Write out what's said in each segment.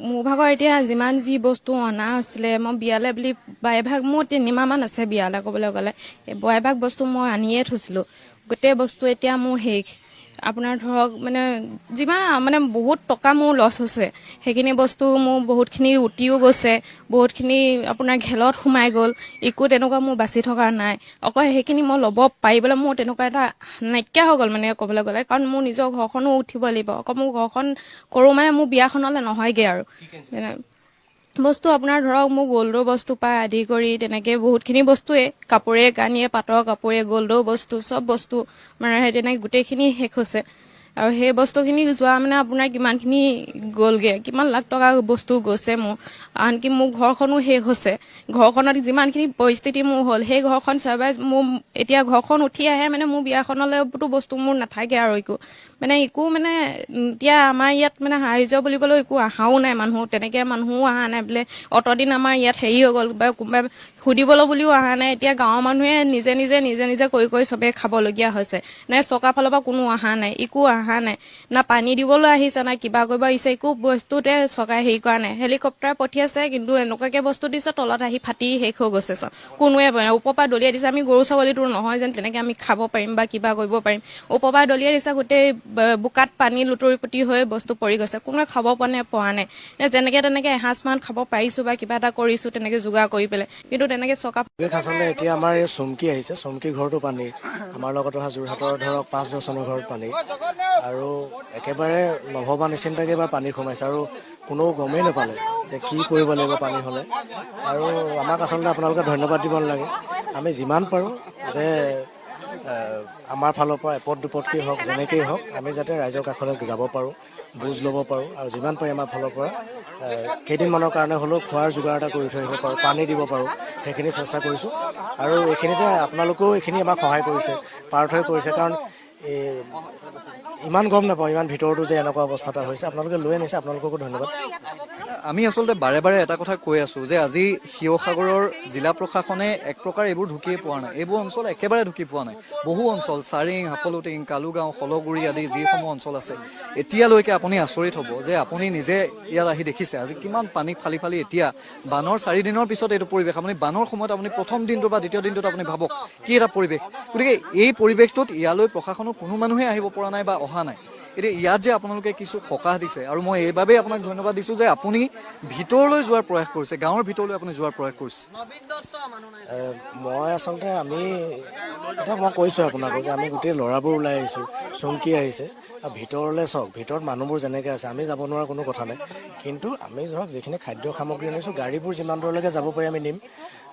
মোৰ ভাগৰ এতিয়া যিমান যি বস্তু অনা হৈছিলে মই বিয়ালৈ বুলি প্ৰায়ভাগ মোৰ 3 মাহমান আছে বিয়ালৈ ক'বলৈ গ'লে প্ৰায়ভাগ বস্তু মই আনিয়ে থৈছিলোঁ গোটেই বস্তু এতিয়া মোৰ শেষ আপোনাৰ ধৰক মানে যিমান মানে বহুত টকা মোৰ লছ হৈছে সেইখিনি বস্তু মোৰ বহুতখিনি উটিও গৈছে বহুতখিনি আপোনাৰ ঘেলত সোমাই গ'ল একো তেনেকুৱা মোৰ বাচি থকা নাই অকল সেইখিনি মই ল'ব পাৰিবলৈ মোৰ তেনেকুৱা এটা নাইকিয়া হৈ গ'ল মানে ক'বলৈ গ'লে কাৰণ মোৰ নিজৰ ঘৰখনো উঠিব লাগিব অকল মোৰ ঘৰখন কৰোঁ মানে মোৰ বিয়াখনলৈ নহয়গৈ আৰু বস্তু আপোনাৰ ধৰক মোৰ গ'ল্ডৰ বস্তু পৰা আদি কৰি তেনেকৈ বহুতখিনি বস্তুৱে কাপোৰে কানিয়ে পাটৰ কাপোৰে গ'ল্ডৰ বস্তু চব বস্তু মানে সেই তেনেকৈ গোটেইখিনি শেষ হৈছে আৰু সেই বস্তুখিনি যোৱা মানে আপোনাৰ কিমানখিনি গ'লগৈ কিমান লাখ টকা বস্তু গৈছে মোৰ আনকি মোৰ ঘৰখনো শেষ হৈছে ঘৰখনত যিমানখিনি পৰিস্থিতি মোৰ হ'ল সেই ঘৰখন চাৰ্ভাইভ মোৰ এতিয়া ঘৰখন উঠি আহে মানে মোৰ বিয়াখনলৈতো বস্তু মোৰ নাথাকে আৰু একো মানে এতিয়া আমাৰ ইয়াত মানে সাহাৰ্য বুলিবলৈ একো আহাও নাই মানুহ তেনেকৈ মানুহো অহা নাই বোলে অতদিন আমাৰ ইয়াত হেৰি হৈ গ'ল বা কোনোবাই সুধিবলৈ বুলিও অহা নাই এতিয়া গাঁৱৰ মানুহে নিজে নিজে কৰি চবেই খাবলগীয়া হৈছে নাই চৰকাৰ ফালৰ পৰা কোনো অহা নাই একো অহা নাই না পানী দিবলৈ আহিছে না কিবা কৰিব আহিছে একো বস্তুতে চৰকাৰে হেৰি কৰা নাই হেলিকপ্টাৰ পঠিয়াইছে কিন্তু এনেকুৱাকৈ বস্তু দিছে তলত আহি ফাটি শেষ হৈ গৈছে চব কোনোৱে ওপৰৰ পৰা দলিয়াই দিছে আমি গৰু ছাগলীটো নহয় যেন তেনেকৈ আমি খাব পাৰিম বা কিবা কৰিব পাৰিম ওপৰৰ পৰা দলিয়াই দিছে গোটেই বোকাত পানী লুতুৰি পুতি হৈ বস্তু পৰি গৈছে কোনোৱে খাব পৰা নাই যেনেকৈ তেনেকৈ এসাঁজমান খাব পাৰিছোঁ বা কিবা এটা কৰিছোঁ তেনেকৈ যোগাৰ কৰি পেলাই কিন্তু তেনেকৈ চৰকাৰ আচলতে এতিয়া আমাৰ এই চুমকি আহিছে চুমকি ঘৰটো পানী আমাৰ লগত অহা যোৰহাটৰ ধৰক 5-10 জনৰ ঘৰত পানী আৰু একেবাৰে নভবা নিচিন্তাকৈ এবাৰ পানী সোমাইছে আৰু কোনেও গমেই নাপালে যে কি কৰিব লাগিব পানী হ'লে আৰু আমাক আচলতে আপোনালোকে ধন্যবাদ দিব নালাগে আমি যিমান পাৰোঁ যে আমাৰ ফালৰ পৰা এপদ দুপদকেই হওক যেনেকেই হওক আমি যাতে ৰাইজৰ কাষলৈ যাব পাৰোঁ বুজ ল'ব পাৰোঁ আৰু যিমান পাৰি আমাৰ ফালৰ পৰা কেইদিনমানৰ কাৰণে হ'লেও খোৱাৰ যোগাৰ এটা কৰি থৈ আহিব পাৰোঁ পানী দিব পাৰোঁ সেইখিনি চেষ্টা কৰিছোঁ আৰু এইখিনিতে আপোনালোকেও এইখিনি আমাক সহায় কৰিছে পাৰ্থক্য কৰিছে কাৰণ ইমান গম নাপাওঁ ইমান ভিতৰতো যে এনেকুৱা অৱস্থা এটা হৈছে আপোনালোকে লৈ আনিছে আপোনালোককো ধন্যবাদ আমি আচলতে বাৰে বাৰে এটা কথা কৈ আছোঁ যে আজি শিৱসাগৰৰ জিলা প্ৰশাসনে এক প্ৰকাৰ এইবোৰ ঢুকিয়ে পোৱা নাই এইবোৰ অঞ্চল একেবাৰে ঢুকি পোৱা নাই বহু অঞ্চল চাৰিং হাপলুটিং কালুগাঁও শলগুৰি আদি যিসমূহ অঞ্চল আছে এতিয়ালৈকে আপুনি আচৰিত হ'ব যে আপুনি নিজে ইয়াত আহি দেখিছে আজি কিমান পানী ফালি ফালি এতিয়া বানৰ 4 দিনৰ পিছত এইটো পৰিৱেশ আপুনি বানৰ সময়ত আপুনি প্ৰথম দিনটো বা দ্বিতীয় দিনটোত আপুনি ভাবক কি এটা পৰিৱেশ গতিকে এই পৰিৱেশটোত ইয়ালৈ প্ৰশাসনৰ কোনো মানুহে আহিব পৰা নাই বা অহা নাই এতিয়া ইয়াত যে আপোনালোকে কিছু সকাহ দিছে আৰু মই এইবাবেই আপোনাক ধন্যবাদ দিছোঁ যে আপুনি ভিতৰলৈ যোৱাৰ প্ৰয়াস কৰিছে গাঁৱৰ ভিতৰলৈ আপুনি যোৱাৰ প্ৰয়াস কৰিছে মই আচলতে আমি এতিয়া মই কৈছোঁ আপোনালোকক যে আমি গোটেই ল'ৰাবোৰ ওলাই আহিছোঁ চুমকি আহিছে আৰু ভিতৰলৈ চাওক ভিতৰত মানুহবোৰ যেনেকৈ আছে আমি যাব নোৱাৰা কোনো কথা নাই কিন্তু আমি ধৰক যিখিনি খাদ্য সামগ্ৰী আনিছোঁ গাড়ীবোৰ যিমান দূৰলৈকে যাব পাৰি আমি নিম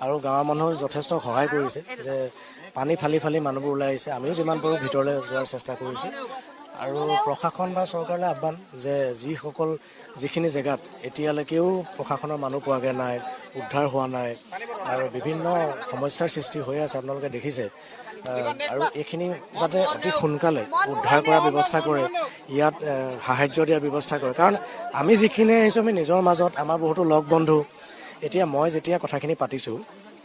আৰু গাঁৱৰ মানুহে যথেষ্ট সহায় কৰিছে যে পানী ফালি ফালি মানুহবোৰ ওলাই আহিছে আমিও যিমান পাৰোঁ ভিতৰলৈ যোৱাৰ চেষ্টা কৰিছোঁ আৰু প্ৰশাসন বা চৰকাৰলৈ আহ্বান যে যিখিনি জেগাত এতিয়ালৈকেও প্ৰশাসনৰ মানুহ পোৱাগৈ নাই উদ্ধাৰ হোৱা নাই আৰু বিভিন্ন সমস্যাৰ সৃষ্টি হৈ আছে আপোনালোকে দেখিছে আৰু এইখিনি যাতে অতি সোনকালে উদ্ধাৰ কৰাৰ ব্যৱস্থা কৰে ইয়াত সাহাৰ্য দিয়াৰ ব্যৱস্থা কৰে কাৰণ আমি যিখিনি আহিছোঁ আমি নিজৰ মাজত আমাৰ বহুতো লগ বন্ধু এতিয়া মই যেতিয়া কথাখিনি পাতিছোঁ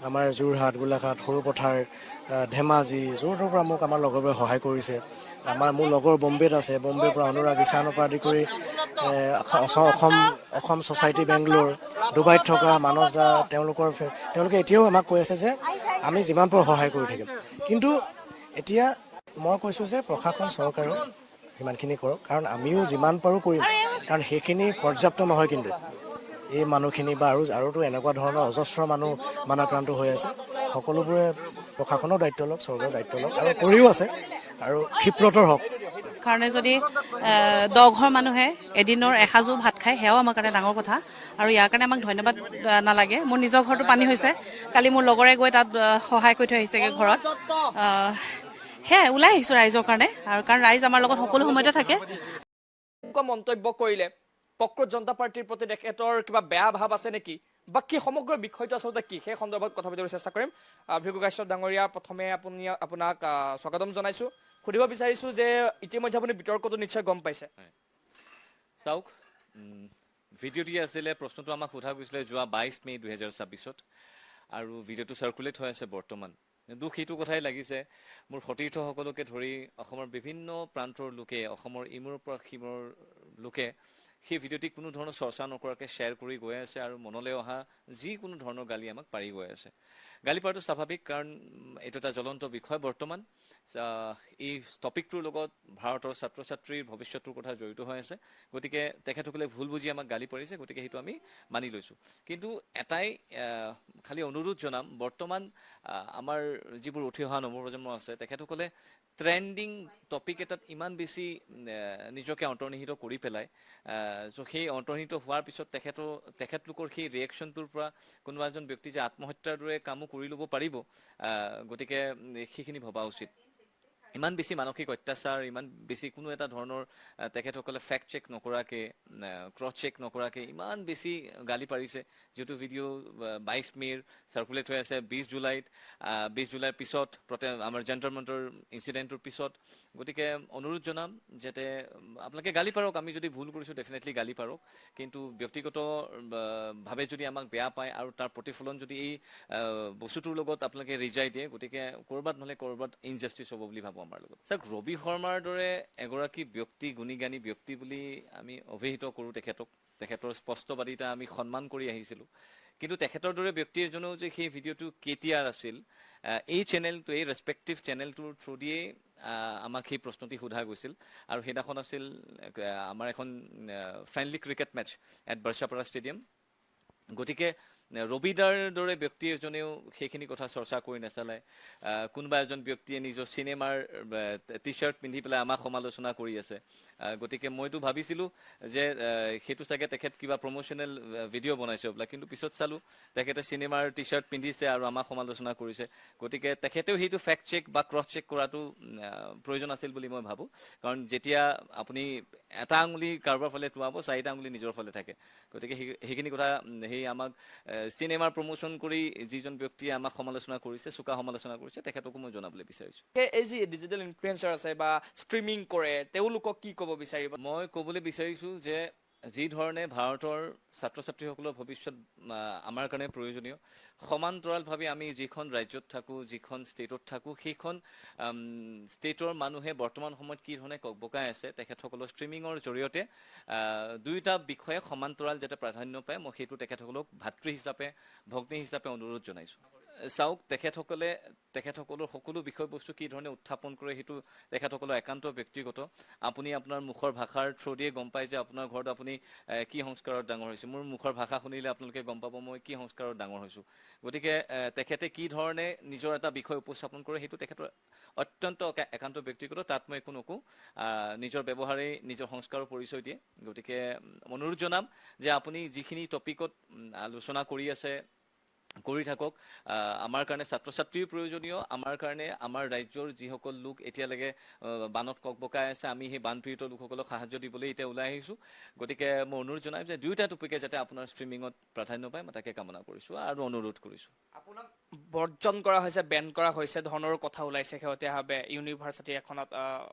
আমাৰ যোৰহাট গোলাঘাট সৰুপথাৰ ধেমাজি য'ৰ পৰা মোক আমাৰ লগৰবোৰে সহায় কৰিছে মোৰ লগৰ বম্বেত আছে বম্বেৰ পৰা অনুৰাগ ইছানৰ পৰা আদি কৰি অসম ছ'চাইটি বেংগলোৰ ডুবাইত থকা মানস দা তেওঁলোকে এতিয়াও আমাক কৈ আছে যে আমি যিমান পাৰোঁ সহায় কৰি থাকিম কিন্তু এতিয়া মই কৈছোঁ যে প্ৰশাসন চৰকাৰেও সিমানখিনি কৰক কাৰণ আমিও যিমান পাৰোঁ কৰিম কাৰণ সেইখিনি পৰ্যাপ্ত নহয় কিন্তু এই মানুহখিনি বা আৰুতো এনেকুৱা ধৰণৰ অজস্ৰ মানুহ মানাক্ৰান্ত হৈ আছে সকলোবোৰে প্ৰশাসনৰ দায়িত্ব লওক চৰকাৰৰ দায়িত্ব লওক আৰু কৰিও আছে আৰু ক্ষিপ্ৰতৰ হওক কাৰণে যদি 10 ঘৰ মানুহে এদিনৰ এসাঁজো ভাত খায় সেয়াও আমাৰ কাৰণে ডাঙৰ কথা আৰু ইয়াৰ কাৰণে আমাক ধন্যবাদ নালাগে মোৰ নিজৰ ঘৰটো পানী হৈছে কালি মোৰ লগৰে গৈ তাত সহায় কৰি থৈ আহিছেগৈ ঘৰত সেয়াই ওলাই আহিছোঁ ৰাইজৰ কাৰণে আৰু কাৰণ ৰাইজ আমাৰ লগত সকলো সময়তে থাকে মন্তব্য কৰিলে কক্ৰোচ জনতা পাৰ্টিৰ প্ৰতি তেখেতৰ কিবা বেয়া ভাৱ আছে নেকি বাকী সমগ্ৰ বিষয়টো আচলতে কি সেই সন্দৰ্ভত কথা পাতিবলৈ চেষ্টা কৰিম ভৃগু কাশ্যপ ডাঙৰীয়া প্ৰথমে আপোনাক স্বাগতম জনাইছোঁ সুধিব বিচাৰিছোঁ যে ইতিমধ্যে আপুনি বিতৰ্কটো নিশ্চয় গম পাইছে চাওক ভিডিঅ'টি আছিলে প্ৰশ্নটো আমাক সোধা গৈছিলে যোৱা 22 মে 2026 আৰু ভিডিঅ'টো চাৰ্কুলেট হৈ আছে বৰ্তমান দুখ এইটো কথাই লাগিছে মোৰ সতীৰ্থসকলকে ধৰি অসমৰ বিভিন্ন প্ৰান্তৰ লোকে অসমৰ ইমূৰৰ পৰা সিমূৰৰ লোকে সেই ভিডিঅ'টি কোনো ধৰণৰ চৰ্চা নকৰাকৈ শ্বেয়াৰ কৰি গৈ আছে আৰু মনলৈ অহা যিকোনো ধৰণৰ গালি আমাক পাৰি গৈ আছে। গালি পৰাটো স্বাভাৱিক, কাৰণ এইটো এটা জ্বলন্ত বিষয় বৰ্তমান। এই টপিকটোৰ লগত ভাৰতৰ ছাত্ৰ ছাত্ৰীৰ ভৱিষ্যতৰ কথা জড়িত হৈ আছে, গতিকে তেখেতসকলে ভুল বুজি আমাক গালি পাৰিছে, গতিকে সেইটো আমি মানি লৈছোঁ। কিন্তু এটাই খালি অনুৰোধ জনাম, বৰ্তমান আমাৰ যিবোৰ উঠি অহা নৱপ্ৰজন্ম আছে তেখেতসকলে ট্ৰেণ্ডিং টপিক এটাত ইমান বেছি নিজকে অন্তৰ্নিহিত কৰি পেলাই, চ' সেই অন্তৰ্নিহিত হোৱাৰ পিছত তেখেতলোকৰ সেই ৰিয়েকশ্যনটোৰ পৰা কোনোবা এজন ব্যক্তি যে আত্মহত্যাৰ দৰে কামো কৰি ল'ব পাৰিব, গতিকে সেইখিনি ভবা উচিত। ইমান বেছি মানসিক অত্যাচাৰ, ইমান বেছি কোনো এটা ধৰণৰ তেখেতসকলে ফেক্ট চেক নকৰাকৈ, ক্ৰছ চেক নকৰাকৈ ইমান বেছি গালি পাৰিছে। যিহেতু ভিডিঅ' 22 মে'ৰ চাৰ্কুলেট হৈ আছে 20 জুলাইত, 20 জুলাইৰ পিছত আমাৰ জন্তৰ মন্তৰ ইনচিডেণ্টটোৰ পিছত। গতিকে অনুৰোধ জনাম যাতে আপোনালোকে গালি পাৰক, আমি যদি ভুল কৰিছোঁ ডেফিনেটলি গালি পাৰক, কিন্তু ব্যক্তিগত ভাৱে যদি আমাক বেয়া পায় আৰু তাৰ প্ৰতিফলন যদি এই বস্তুটোৰ লগত আপোনালোকে ৰিজাই দিয়ে, গতিকে ক'ৰবাত নহ'লে ক'ৰবাত ইনজাষ্টিছ হ'ব বুলি ভাবোঁ আমাৰ লগত। চাওক, ৰবি শৰ্মাৰ দৰে এগৰাকী ব্যক্তি, গুণীজ্ঞানী ব্যক্তি বুলি আমি অভিহিত কৰোঁ তেখেতৰ স্পষ্টবাদিতা আমি সন্মান কৰি আহিছিলোঁ। কিন্তু তেখেতৰ দৰে ব্যক্তি এজনেও যে সেই ভিডিঅ'টো কেতিয়াৰ আছিল, এই চেনেলটো, এই ৰেচপেক্টিভ চেনেলটোৰ থ্ৰু দিয়েই আমাক সেই প্ৰশ্নটি সোধা গৈছিল। আৰু সেইদিনাখন আছিল আমাৰ এখন friendly cricket match at Barsapara stadium. গতিকে ৰবিদাৰ দৰে ব্যক্তি এজনেও সেইখিনি কথা চৰ্চা কৰি নাচালে। কোনোবা এজন ব্যক্তিয়ে নিজৰ চিনেমাৰ টি শ্বাৰ্ট পিন্ধি পেলাই আমাক সমালোচনা কৰি আছে। গতিকে মইতো ভাবিছিলোঁ যে সেইটো চাগে তেখেত কিবা প্ৰমোশ্যনেল ভিডিঅ' বনাইছে বোলা, কিন্তু পিছত চালোঁ তেখেতে চিনেমাৰ টি শ্বাৰ্ট পিন্ধিছে আৰু আমাক সমালোচনা কৰিছে। গতিকে তেখেতেও সেইটো ফেক্ট চেক বা ক্ৰছ চেক কৰাটো প্ৰয়োজন আছিল বুলি মই ভাবোঁ, কাৰণ যেতিয়া আপুনি এটা আঙুলি কাৰোবাৰ ফালে টোৱাব, 4টা আঙুলি নিজৰ ফালে থাকে। গতিকে সেইখিনি কথা আমাক চিনেমাৰ প্ৰমোশ্যন কৰি যিজন ব্যক্তিয়ে আমাক সমালোচনা কৰিছে, চোকা সমালোচনা কৰিছে, তেখেতকো মই জনাবলৈ বিচাৰিছোঁ। এই যি ডিজিটেল ইনফ্লুৱেঞ্চাৰ আছে বা ষ্ট্ৰিমিং কৰে, তেওঁলোকক কি ক'ব বিচাৰিব? মই ক'বলৈ বিচাৰিছোঁ যে যি ধৰণে ভাৰতৰ ছাত্ৰ ছাত্ৰীসকলৰ ভৱিষ্যত আমাৰ কাৰণে প্ৰয়োজনীয়, সমান্তৰালভাৱে আমি যিখন ৰাজ্যত থাকোঁ, যিখন ষ্টেটত থাকোঁ, সেইখন ষ্টেটৰ মানুহে বৰ্তমান সময়ত কি ধৰণে ককবকাই আছে, তেখেতসকলৰ ষ্ট্ৰিমিঙৰ জৰিয়তে দুয়োটা বিষয়ে সমান্তৰাল যাতে প্ৰাধান্য পায়, মই সেইটো তেখেতসকলক ভাতৃ হিচাপে, ভগ্নী হিচাপে অনুৰোধ জনাইছোঁ। চাওক, তেখেতসকলৰ সকলো বিষয়বস্তু কি ধৰণে উত্থাপন কৰে সেইটো তেখেতসকলৰ একান্ত ব্যক্তিগত। আপুনি আপোনাৰ মুখৰ ভাষাৰ থ্ৰু দিয়ে গম পায় যে আপোনাৰ ঘৰত আপুনি কি সংস্কাৰত ডাঙৰ হৈছে। মোৰ মুখৰ ভাষা শুনিলে আপোনালোকে গম পাব মই কি সংস্কাৰত ডাঙৰ হৈছোঁ। গতিকে তেখেতে কি ধৰণে নিজৰ এটা বিষয় উপস্থাপন কৰে সেইটো তেখেতৰ অত্যন্ত একান্ত ব্যক্তিগত, তাত মই একো নকওঁ। নিজৰ ব্যৱহাৰেই নিজৰ সংস্কাৰৰ পৰিচয় দিয়ে। গতিকে অনুৰোধ জনাম যে আপুনি যিখিনি টপিকত আলোচনা কৰি আছে কৰি থাকক। আমাৰ কাৰণে ছাত্ৰ ছাত্ৰীও প্ৰয়োজনীয়, আমাৰ কাৰণে আমাৰ ৰাজ্যৰ যিসকল লোক এতিয়ালৈকে বানত ককবকাই আছে, আমি সেই বানপীড়িত লোকসকলক সাহায্য দিবলৈ এতিয়া ওলাই আহিছোঁ। গতিকে মই অনুৰোধ জনাম যে দুয়োটা টপিকে যাতে আপোনাৰ ষ্ট্ৰিমিঙত প্ৰাধান্য পায়, মই তাকে কামনা কৰিছোঁ আৰু অনুৰোধ কৰিছোঁ। আপোনাক বৰ্জন কৰা হৈছে, বেন কৰা হৈছে ধৰণৰ কথা ওলাইছে শেহতীয়াভাৱে ইউনিভাৰ্চিটি এখনত,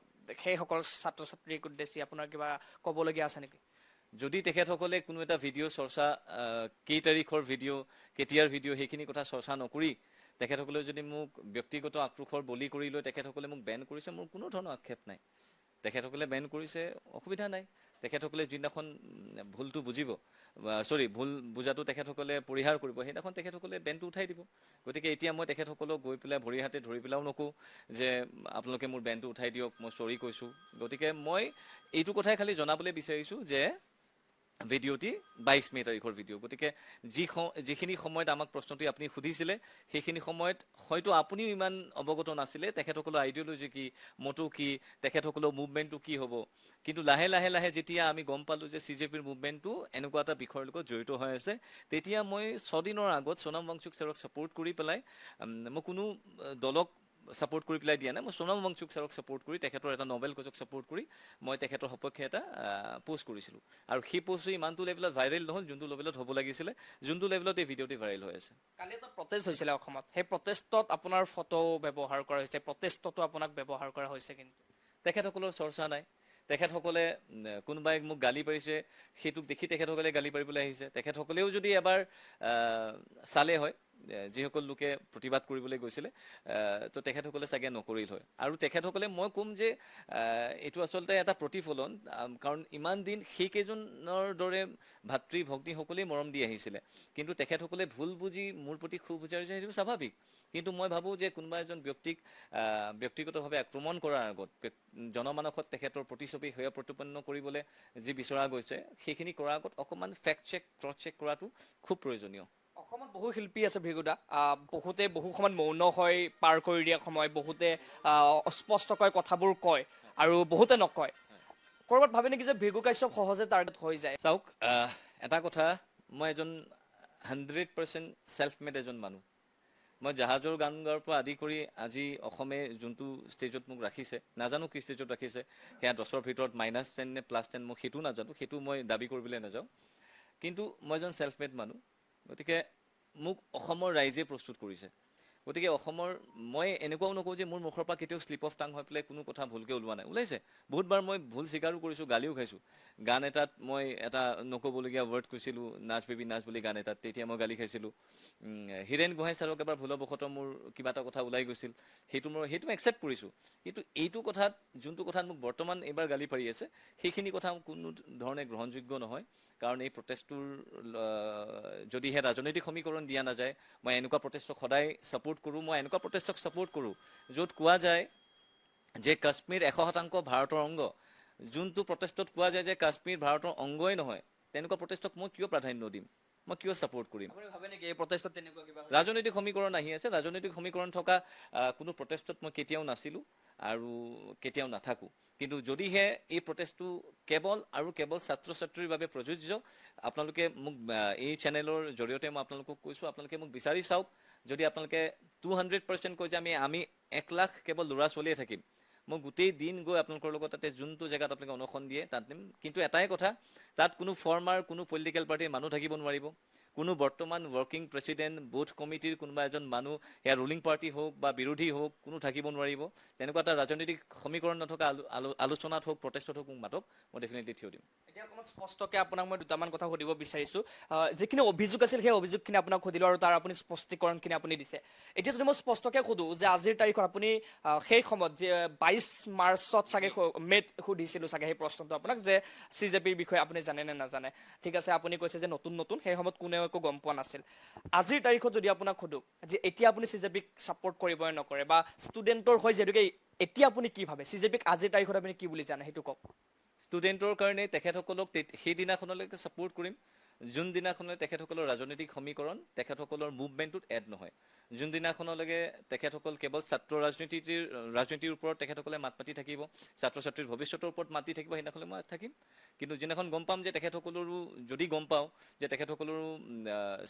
সেইসকল ছাত্ৰ ছাত্ৰীক উদ্দেশ্যি আপোনাৰ কিবা ক'বলগীয়া আছে নেকি? যদি তেখেতসকলে কোনো এটা ভিডিঅ' চৰ্চা, কেই তাৰিখৰ ভিডিঅ', কেতিয়াৰ ভিডিঅ', সেইখিনি কথা চৰ্চা নকৰি তেখেতসকলে যদি মোক ব্যক্তিগত আক্ৰোশৰ বলি কৰি লৈ তেখেতসকলে মোক বেন কৰিছে, মোৰ কোনো ধৰণৰ আক্ষেপ নাই। তেখেতসকলে বেন কৰিছে, অসুবিধা নাই। তেখেতসকলে যিদিনাখন ভুলটো বুজিব, ভুল বুজাটো তেখেতসকলে পৰিহাৰ কৰিব, সেইদিনাখন তেখেতসকলে বেনটো উঠাই দিব। গতিকে এতিয়া মই তেখেতসকলক গৈ পেলাই ভৰি হাতে ধৰি পেলাইও নকওঁ যে আপোনালোকে মোৰ বেনটো উঠাই দিয়ক, মই চৰি কৈছোঁ। গতিকে মই এইটো কথাই খালি জনাবলৈ বিচাৰিছোঁ যে ভিডিঅ'টি 22 মে' তাৰিখৰ ভিডিঅ'। গতিকে যিখিনি সময়ত আমাক প্ৰশ্নটি আপুনি সুধিছিলে, সেইখিনি সময়ত হয়তো আপুনিও ইমান অৱগত নাছিলে তেখেতসকলৰ আইডিঅ'লজি কি, মটো কি, তেখেতসকলৰ মুভমেণ্টটো কি হ'ব। কিন্তু লাহে লাহে যেতিয়া আমি গম পালোঁ যে CJPৰ মুভমেণ্টটো এনেকুৱা এটা বিষয়ৰ লগত জড়িত হৈ আছে, তেতিয়া মই 6 দিনৰ আগত সোণম ৱাংচুক ছাৰক ছাপোৰ্ট কৰি পেলাই, মই কোনো দলক ছাপোৰ্ট কৰি পেলাই দিয়া নাই, মই সোণম ৱাংচুক ছাৰক ছাপোৰ্ট কৰি, তেখেতৰ এটা নবেল কজক ছাপোৰ্ট কৰি মই তেখেতৰ সপক্ষে এটা পোষ্ট কৰিছিলোঁ। আৰু সেই পোষ্টটো ইমানটো লেভেলত ভাইৰেল নহ'ল যোনটো লেভেলত হ'ব লাগিছিলে, যোনটো লেভেলত এই ভিডিঅ'টি ভাইৰেল হৈ আছে। কালি এটা প্ৰটেষ্ট হৈছিলে অসমত, সেই প্ৰটেষ্টত আপোনাৰ ফটো ব্যৱহাৰ কৰা হৈছে, প্ৰটেষ্টতো আপোনাক ব্যৱহাৰ কৰা হৈছে, কিন্তু তেখেতসকলৰ চৰ্চা নাই। তেখেতসকলে কোনোবাই মোক গালি পাৰিছে, সেইটোক দেখি তেখেতসকলে গালি পাৰিবলৈ আহিছে। তেখেতসকলেও যদি এবাৰ চালে হয় যিসকল লোকে প্ৰতিবাদ কৰিবলৈ গৈছিলে তো তেখেতসকলে চাগে নকৰিল হয় আৰু তেখেতসকলে মই ক'ম যে এইটো আচলতে এটা প্ৰতিফলন কাৰণ ইমান দিন সেইকেইজনৰ দৰে ভাতৃ ভগ্নীসকলেই মৰম দি আহিছিলে কিন্তু তেখেতসকলে ভুল বুজি মোৰ প্ৰতি ক্ষোভ বুজাইছে সেইটো স্বাভাৱিক কিন্তু মই ভাবোঁ যে কোনোবা এজন ব্যক্তিক ব্যক্তিগতভাৱে আক্ৰমণ কৰাৰ আগত জনমানসত তেখেতৰ প্ৰতিচ্ছবি সেয়া প্ৰতিপন্ন কৰিবলৈ যি বিচৰা গৈছে সেইখিনি কৰাৰ আগত অকণমান ফেক্ট চেক ক্ৰছ চেক কৰাটো খুব প্ৰয়োজনীয় অসমত বহু শিল্পী আছে ভিগুদা বহুতে বহু সময়ত মৌন হৈ পাৰ কৰি দিয়া সময় বহুতে অস্পষ্টকৈ কথাবোৰ কয় আৰু বহুতে নকয় ক'ৰবাত ভাবে নেকি যে ভিগু কাশ্যপ সহজে টাৰ্গেট হৈ যায় চাওক এটা কথা মই এজন 100% ছেল্ফ মেড এজন মানুহ মই জাহাজৰ গান গোৱাৰ পৰা আদি কৰি আজি অসমে যোনটো ষ্টেজত মোক ৰাখিছে নাজানো কি ষ্টেজত ৰাখিছে সেয়া 10ৰ ভিতৰত -10 নে +10 মই সেইটো নাজানো সেইটো মই দাবী কৰিবলৈ নাযাওঁ কিন্তু মই এজন ছেল্ফ মেড মানুহ গতিকে মোক অসমৰ ৰাইজে প্ৰস্তুত কৰিছে গতিকে অসমৰ মই এনেকুৱাও নকওঁ যে মোৰ মুখৰ পৰা কেতিয়াও শ্লিপ অফ টাং হৈ পেলাই কোনো কথা ভুলকৈ ওলোৱা নাই ওলাইছে বহুতবাৰ মই ভুল স্বীকাৰো কৰিছোঁ গালিও খাইছোঁ গান এটাত মই এটা নক'বলগীয়া ৱৰ্ড কৈছিলোঁ নাচ বেবী নাচ বুলি গান এটাত তেতিয়া মই গালি খাইছিলোঁ হীৰেণ গোহাঁই ছাৰক এবাৰ ভুলবশতঃ মোৰ কিবা এটা কথা ওলাই গৈছিল সেইটো একচেপ্ট কৰিছোঁ কিন্তু এইটো কথাত যোনটো কথাত মোক বৰ্তমান এইবাৰ গালি পাৰি আছে সেইখিনি কথা কোনো ধৰণে গ্ৰহণযোগ্য নহয় কাৰণ এই প্ৰটেষ্টটোৰ যদিহে ৰাজনৈতিক সমীকৰণ দিয়া নাযায় মই এনেকুৱা প্ৰটেষ্টক সদায় ছাপোৰ্ট কৰোঁ মই এনেকুৱা প্ৰটেষ্টক ছাপোৰ্ট কৰোঁ য'ত কোৱা যায় যে কাশ্মীৰ 100% ভাৰতৰ অংগ যোনটো প্ৰটেষ্টত কোৱা যায় যে কাশ্মীৰ ভাৰতৰ অংগই নহয় তেনেকুৱা প্ৰটেষ্টক মই কিয় প্ৰাধান্য দিম মই কিয় ছাপোৰ্ট কৰিম আপুনি ভাবে নেকি এই প্ৰটেষ্টত তেনেকুৱা কিবা ৰাজনৈতিক সমীকৰণ আহি আছে ৰাজনৈতিক সমীকৰণ থকা কোনো প্ৰটেষ্টত মই কেতিয়াও নাছিলোঁ আৰু কেতিয়াও নাথাকোঁ কিন্তু যদিহে এই প্ৰটেষ্টটো কেৱল আৰু কেৱল ছাত্ৰ ছাত্ৰীৰ বাবে প্ৰযোজ্য আপোনালোকে মোক এই চেনেলৰ জৰিয়তে মই আপোনালোকক কৈছোঁ আপোনালোকে মোক বিচাৰি চাওক যদি আপোনালোকে 200% কয় যে আমি 1 লাখ কেৱল ল'ৰা ছোৱালীয়ে থাকিম মই গোটেই দিন গৈ আপোনালোকৰ লগত তাতে যোনটো জেগাত আপোনালোকে অনশন দিয়ে তাত দিম কিন্তু এটাই কথা তাত কোনো ফৰ্মাৰ কোনো পলিটিকেল পাৰ্টিৰ মানুহ থাকিব নোৱাৰিব কোনো বৰ্তমান ৱৰ্কিং প্ৰেচিডেণ্ট বুথ কমিটিৰ কোনোবা এজন মানুহ সেয়া ৰুলিং পাৰ্টি হওক বা বিৰোধী হওক কোনো থাকিব নোৱাৰিব তেনেকুৱা এটা ৰাজনৈতিক সমীকৰণ নথকা আলোচনাত হওক প্ৰটেষ্টত হওক মোক মাতক মই ডেফিনেটলি থিয় দিম এতিয়া অকণমান স্পষ্টকৈ আপোনাক মই দুটামান কথা সুধিব বিচাৰিছোঁ যিখিনি অভিযোগ আছিল সেই অভিযোগখিনি আপোনাক সুধিলোঁ আৰু তাৰ আপুনি স্পষ্টীকৰণখিনি আপুনি দিছে এতিয়া যদি মই স্পষ্টকৈ সোধোঁ যে আজিৰ তাৰিখত আপুনি সেই সময়ত যে 22 মাৰ্চত চাগে মে'ত সুধিছিলোঁ চাগে সেই প্ৰশ্নটো আপোনাক যে CJPৰ বিষয়ে আপুনি জানে নে নাজানে ঠিক আছে আপুনি কৈছে যে নতুন সেই সময়ত কোনেও একো গম পোৱা নাছিল আজিৰ তাৰিখত যদি আপোনাক সোধোঁ যে এতিয়া আপুনি CJPক ছাপোৰ্ট কৰিব নকৰে বা ষ্টুডেণ্টৰ হৈ যিহেতুকে এতিয়া আপুনি কি ভাবে CJPক আজিৰ তাৰিখত আপুনি কি বুলি জানে সেইটো কওক ষ্টুডেণ্টৰ কাৰণে তেখেতসকলক সেইদিনাখনলৈকে ছাপোৰ্ট কৰিম যোনদিনাখনলৈ তেখেতসকলৰ ৰাজনৈতিক সমীকৰণ তেখেতসকলৰ মুভমেণ্টটোত এড নহয় যোনদিনাখনলৈকে তেখেতসকল কেৱল ছাত্ৰ ৰাজনীতিৰ ওপৰত তেখেতসকলে মাত মাতি থাকিব ছাত্ৰ ছাত্ৰীৰ ভৱিষ্যতৰ ওপৰত মাতি থাকিব সেইদিনাখনলৈ মই থাকিম কিন্তু যিদিনাখন গম পাম যে তেখেতসকলৰো যদি গম পাওঁ যে তেখেতসকলৰো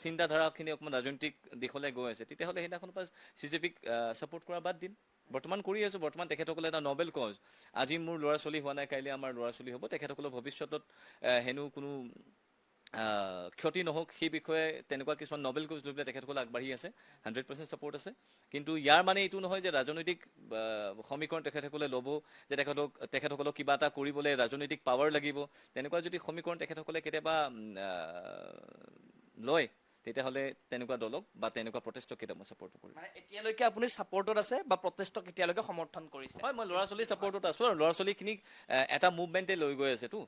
চিন্তাধাৰাখিনি অকণমান ৰাজনৈতিক দিশলৈ গৈ আছে তেতিয়াহ'লে সেইদিনাখনৰ পৰা CJPক ছাপোৰ্ট কৰা বাদ দিম বৰ্তমান কৰি আছোঁ বৰ্তমান তেখেতসকলে এটা নবেল কজ আজি মোৰ ল'ৰা ছোৱালী হোৱা নাই কাইলৈ আমাৰ ল'ৰা ছোৱালী হ'ব তেখেতসকলৰ ভৱিষ্যতত হেনো কোনো ক্ষতি নহওক সেই বিষয়ে তেনেকুৱা কিছুমান নবেল কজ লৈ পেলাই তেখেতসকলে আগবাঢ়ি আছে 100% ছাপোৰ্ট আছে কিন্তু ইয়াৰ মানে এইটো নহয় যে ৰাজনৈতিক সমীকৰণ তেখেতসকলে ল'ব যে তেখেতসকলক কিবা এটা কৰিবলৈ ৰাজনৈতিক পাৱাৰ লাগিব তেনেকুৱা যদি সমীকৰণ তেখেতসকলে কেতিয়াবা লয় তেতিয়াহ'লে তেনেকুৱা দলক বা তেনেকুৱা প্ৰটেষ্টক কেতিয়াবা মই ছাপোৰ্ট কৰিম মানে এতিয়ালৈকে আপুনি ছাপোৰ্টত আছে বা প্ৰটেষ্টক এতিয়ালৈকে সমৰ্থন কৰিছে হয় মই ল'ৰা ছোৱালীৰ ছাপোৰ্টত আছোঁ আৰু ল'ৰা ছোৱালীখিনিক এটা মুভমেণ্টে লৈ গৈ আছেতো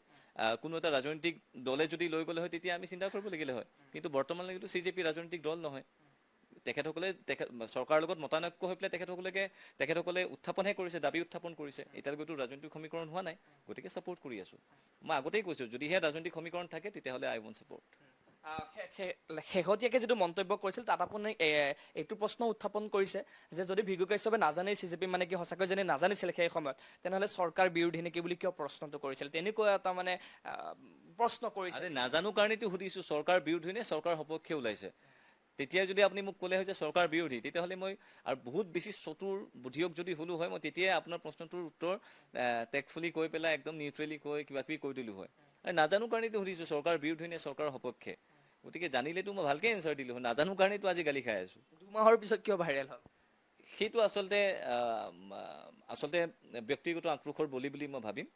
কোনো এটা ৰাজনৈতিক দলে যদি লৈ গ'লে হয় তেতিয়া আমি চিন্তা কৰিব লাগিলে হয় কিন্তু বৰ্তমানলৈকেতো CJP ৰাজনৈতিক দল নহয় তেখেতসকলে চৰকাৰৰ লগত মতানৈক্য হৈ পেলাই তেখেতসকলে উত্থাপনহে কৰিছে দাবী উত্থাপন কৰিছে এতিয়ালৈকেতো ৰাজনৈতিক সমীকৰণ হোৱা নাই গতিকে ছাপোৰ্ট কৰি আছোঁ মই আগতেই কৈছোঁ যদিহে ৰাজনৈতিক সমীকৰণ থাকে তেতিয়াহ'লে আই ৱন্ট ছাপোৰ্ট শেহতীয়াকৈ যিটো মন্তব্য কৰিছিল তাত আপুনি এইটো প্ৰশ্ন উত্থাপন কৰিছে যে যদি ভিগু কাশ্যপে নাজানে CJP মানে কি সঁচাকৈ যদি নাজানিছিল সেই সময়ত তেনেহ'লে চৰকাৰ বিৰোধী নেকি বুলি কিয় প্ৰশ্নটো কৰিছিল তেনেকুৱা এটা মানে প্ৰশ্ন কৰিছে নাজানো কাৰণেতো সুধিছোঁ চৰকাৰ বিৰোধী নে চৰকাৰ সপক্ষে ওলাইছে তেতিয়া যদি আপুনি মোক ক'লে হয় যে চৰকাৰ বিৰোধী তেতিয়াহ'লে মই আৰু বহুত বেছি চতুৰ বুদ্ধিয়ক যদি হ'লো হয় মই তেতিয়াই আপোনাৰ প্ৰশ্নটোৰ উত্তৰ টেকফুলি কৈ পেলাই একদম নিউট্ৰেলি কৈ কিবা কিবি কৈ দিলোঁ হয় আৰু নাজানো কাৰণেতো সুধিছোঁ চৰকাৰ বিৰোধী নে চৰকাৰৰ সপক্ষে গতিকে জানিলেতো মই ভালকৈ এনচাৰ দিলোঁ হয় নাজানো কাৰণেতো আজি গালি খাই আছোঁ 2 মাহৰ পিছত কিয় ভাইৰেল হ'ল সেইটো আচলতে ব্যক্তিগত আক্ৰোশৰ বলি বুলি মই ভাবিম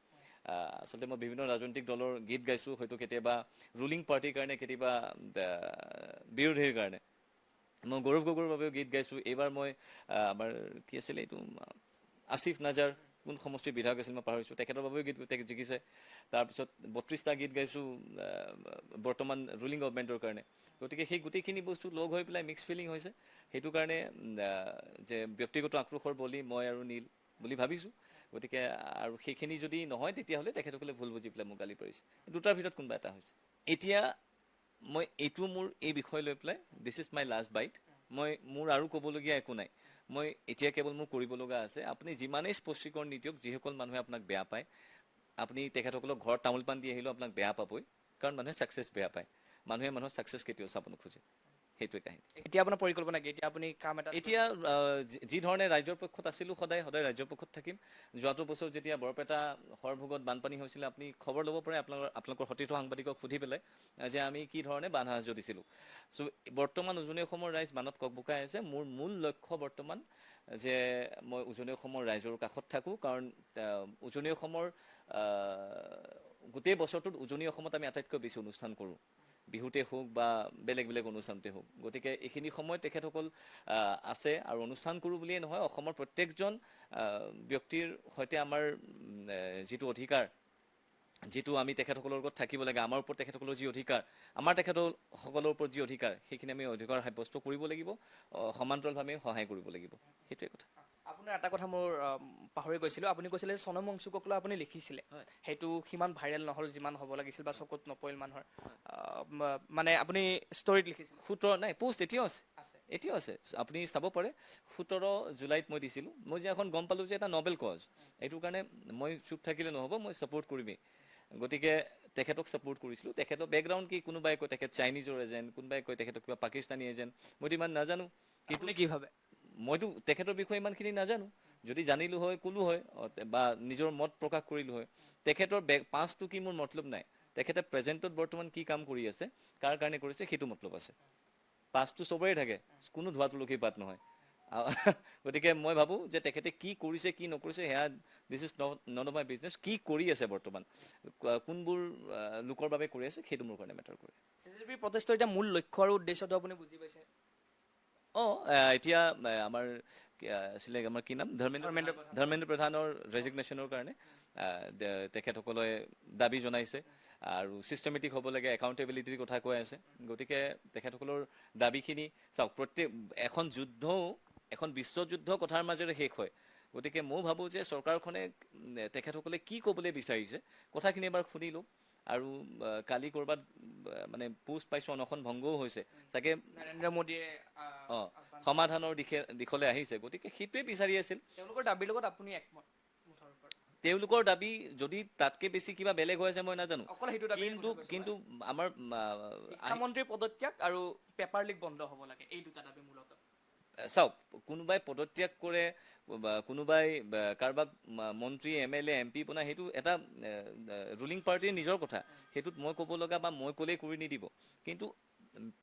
আচলতে মই বিভিন্ন ৰাজনৈতিক দলৰ গীত গাইছোঁ হয়তো কেতিয়াবা ৰুলিং পাৰ্টিৰ কাৰণে কেতিয়াবা বিৰোধীৰ কাৰণে মই গৌৰৱ গগৈৰ বাবেও গীত গাইছোঁ। এইবাৰ মই আমাৰ কি আছিলে এইটো আসিফ নাজাৰ কোন সমষ্টিৰ বিধায়ক আছিল মই পাহৰিছোঁ, তেখেতৰ বাবেও গীত জিকিছে। তাৰপিছত 32টা গীত গাইছোঁ বৰ্তমান ৰুলিং গভৰ্ণমেণ্টৰ কাৰণে। গতিকে সেই গোটেইখিনি বস্তু লগ হৈ পেলাই মিক্স ফিলিং হৈছে। সেইটো কাৰণে যে ব্যক্তিগত আক্ৰোশৰ বলি মই আৰু নীল বুলি ভাবিছোঁ। গতিকে আৰু সেইখিনি যদি নহয় তেতিয়াহ'লে তেখেতসকলে ভুল বুজি পেলাই মোক গালি পাৰিছে। দুটাৰ ভিতৰত কোনোবা এটা হৈছে। এতিয়া মই এইটো মোৰ এই বিষয় লৈ পেলাই this is my last byte. মোৰ আৰু ক'বলগীয়া একো নাই। মই এতিয়া কেৱল মোৰ কৰিব লগা আছে, আপুনি যিমানেই স্পষ্টীকৰণ নিদিয়ক, যিসকল মানুহে আপোনাক বেয়া পায়, আপুনি তেখেতসকলক ঘৰত তামোল পাণ দি আহিলেও আপোনাক বেয়া পাবই, কাৰণ মানুহে ছাকচেছ বেয়া পায়। মানুহে মানুহৰ ছাকচেছ কেতিয়াও চাব নোখোজে। সেইটোৱে কাহিনী। এতিয়া আপোনাৰ পৰিকল্পনা কি? এতিয়া আপুনি কাম এটা এতিয়া যি ধৰণে ৰাজ্যৰ পক্ষত আছিলোঁ সদায় ৰাজ্যৰ পক্ষত থাকিম। যোৱাটো বছৰ যেতিয়া বৰপেটা সৰভোগত বানপানী হৈছিলে, আপুনি খবৰ ল'ব পাৰে আপোনালোকৰ সতীৰ্থ সাংবাদিকক সুধি পেলাই যে আমি কি ধৰণে বান সাহায্য দিছিলোঁ। চ' বৰ্তমান উজনি অসমৰ ৰাইজ বানত ককবকাই আছে। মোৰ মূল লক্ষ্য বৰ্তমান যে মই উজনি অসমৰ ৰাইজৰ কাষত থাকোঁ, কাৰণ উজনি অসমৰ গোটেই বছৰটোত উজনি অসমত আমি আটাইতকৈ বেছি অনুষ্ঠান কৰোঁ, বিহুতে হওক বা বেলেগ বেলেগ অনুষ্ঠানতে হওক। গতিকে এইখিনি সময়ত তেখেতসকল আছে, আৰু অনুষ্ঠান কৰোঁ বুলিয়েই নহয়, অসমৰ প্ৰত্যেকজন ব্যক্তিৰ সৈতে আমাৰ যিটো অধিকাৰ, যিটো আমি তেখেতসকলৰ লগত থাকিব লাগে, আমাৰ ওপৰত তেখেতসকলৰ যি অধিকাৰ, আমাৰ তেখেতসকলৰ ওপৰত যি অধিকাৰ, সেইখিনি আমি অধিকাৰ সাব্যস্ত কৰিব লাগিব, সমান্তৰালভাৱে সহায় কৰিব লাগিব। সেইটোৱে কথা। আপোনাৰ এটা কথা মোৰ পাহৰি গৈছিলোঁ। আপুনি কৈছিলে যে চনম ৱাংচুকক লৈ আপুনি লিখিছিলে, সেইটো সিমান ভাইৰেল নহ'ল যিমান হ'ব লাগিছিল বা চকুত নপৰিল মানুহৰ। মানে আপুনি ষ্টৰীত লিখিছিল? 17 নাই, পোষ্ট এতিয়াও আছে, এতিয়াও আছে, আপুনি চাব পাৰে। 17 জুলাইত মই দিছিলোঁ। মই যে এখন গম পালোঁ যে এটা নবেল কজ, এইটোৰ কাৰণে মই চুপ থাকিলে নহ'ব, মই ছাপোৰ্ট কৰিমেই। গতিকে তেখেতক ছাপোৰ্ট কৰিছিলোঁ। তেখেতৰ বেকগ্ৰাউণ্ড কি? কোনোবাই কয় তেখেত চাইনিজৰ এজেণ্ট, কোনোবাই কয় তেখেতক কিবা পাকিস্তানী এজেণ্ট। মইতো ইমান নাজানো, কিন্তু কি ভাবে? মইতো তেখেতৰ বিষয়ে ইমানখিনি নাজানো। যদি জানিলোঁ হয় ক'লো হয়, বা নিজৰ মত প্ৰকাশ কৰিলোঁ হয়। তেখেতৰ পাছটো কি মোৰ মতলব নাই। তেখেতে প্ৰেজেণ্টত বৰ্তমান কি কাম কৰি আছে, কাৰ কাৰণে কৰিছে, সেইটো মতলব আছে। পাছটো চবৰে থাকে, কোনো ধোৱা তুলসী পাত নহয়। গতিকে মই ভাবোঁ যে তেখেতে কি কৰিছে কি নকৰিছে সেয়া this is not of my business. কি কৰি আছে বৰ্তমান, কোনবোৰ লোকৰ বাবে কৰি আছে, সেইটো মোৰ কাৰণে মেটাৰ কৰে। CCTV প্ৰটেষ্টৰ এতিয়া মূল লক্ষ্য আৰু উদ্দেশ্যটো আপুনি বুজি পাইছে? এতিয়া আমাৰ আছিলে, আমাৰ কি নাম, ধৰ্মেন্দ্ৰ প্ৰধানৰ ৰেজিগনেশ্যনৰ কাৰণে তেখেতসকলে দাবী জনাইছে, আৰু ছিষ্টেমেটিক হ'ব লাগে, একাউণ্টেবিলিটিৰ কথা কৈ আছে। গতিকে তেখেতসকলৰ দাবীখিনি চাওক, এখন যুদ্ধও, এখন বিশ্বযুদ্ধ কথাৰ মাজেৰে শেষ হয়। গতিকে মই ভাবোঁ যে চৰকাৰখনে তেখেতসকলে কি ক'বলৈ বিচাৰিছে কথাখিনি এবাৰ শুনি লওক। আৰু কালি ক'ৰবাত মানে পোষ্ট পাইছোঁ, অনশন ভংগও হৈছে, চাগে নৰেন্দ্ৰ মোদীয়ে সমাধানৰ দিশলৈ আহিছে। গতিকে সেইটোৱে বিচাৰি আছিল। তেওঁলোকৰ দাবীৰ লগত আপুনি একমত? তেওঁলোকৰ দাবী যদি তাতকৈ বেছি কিবা বেলেগ হৈ আছে মই নাজানো, অকল সেইটো দাবী। কিন্তু আমাৰ শিক্ষামন্ত্ৰীৰ পদত্যাগ আৰু পেপাৰ লিক বন্ধ হ'ব লাগে, এই দুটা দাবী মূলত। চাওক, কোনোবাই পদত্যাগ কৰে, কোনোবাই কাৰোবাক মন্ত্ৰী MLA MP বনায়, সেইটো এটা ৰুলিং পাৰ্টিৰ নিজৰ কথা। সেইটোত মই ক'ব লগা বা মই ক'লেই কৰি নিদিব। কিন্তু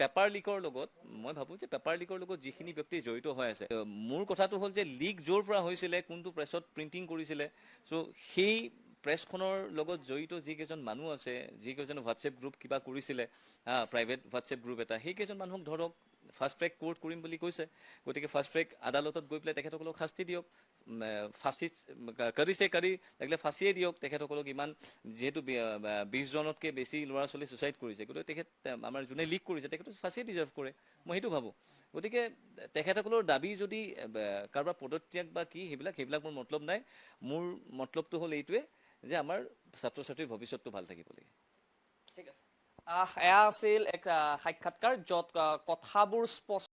পেপাৰ লিকৰ লগত মই ভাবোঁ যে পেপাৰ লিকৰ লগত যিখিনি ব্যক্তি জড়িত হৈ আছে, মোৰ কথাটো হ'ল যে লিক য'ৰ পৰা হৈছিলে, কোনটো প্ৰেছত প্ৰিণ্টিং কৰিছিলে, চ' সেই প্ৰেছখনৰ লগত জড়িত যিকেইজন মানুহ আছে, যিকেইজন হোৱাটছএপ গ্ৰুপ কিবা কৰিছিলে, প্ৰাইভেট হোৱাটছএপ গ্ৰুপ এটা, সেইকেইজন মানুহক ধৰক ফাষ্ট ট্ৰেক কোৰ্ট কৰিম বুলি কৈছে। গতিকে ফাষ্ট ট্ৰেক আদালতত গৈ পেলাই তেখেতসকলক শাস্তি দিয়ক, ফাঁচীত কৰিছে লাগিলে ফাঁচিয়ে দিয়ক তেখেতসকলক। ইমান যিহেতু 20 জনতকৈ বেছি ল'ৰা ছোৱালী ছুচাইড কৰিছে, গতিকে তেখেত আমাৰ যোনে লিক কৰিছে তেখেতে ফাঁচিয়ে ডিজাৰ্ভ কৰে, মই সেইটো ভাবোঁ। গতিকে তেখেতসকলৰ দাবী যদি কাৰোবাৰ পদত্যাগ বা কি, সেইবিলাক মোৰ মতলব নাই। মোৰ মতলবটো হ'ল এইটোৱে যে আমাৰ ছাত্ৰ ছাত্ৰীৰ ভৱিষ্যতটো ভাল থাকিব লাগে। ঠিক আছে, এয়া আছিল এক সাক্ষাৎকাৰ য'ত কথাবোৰ স্পষ্ট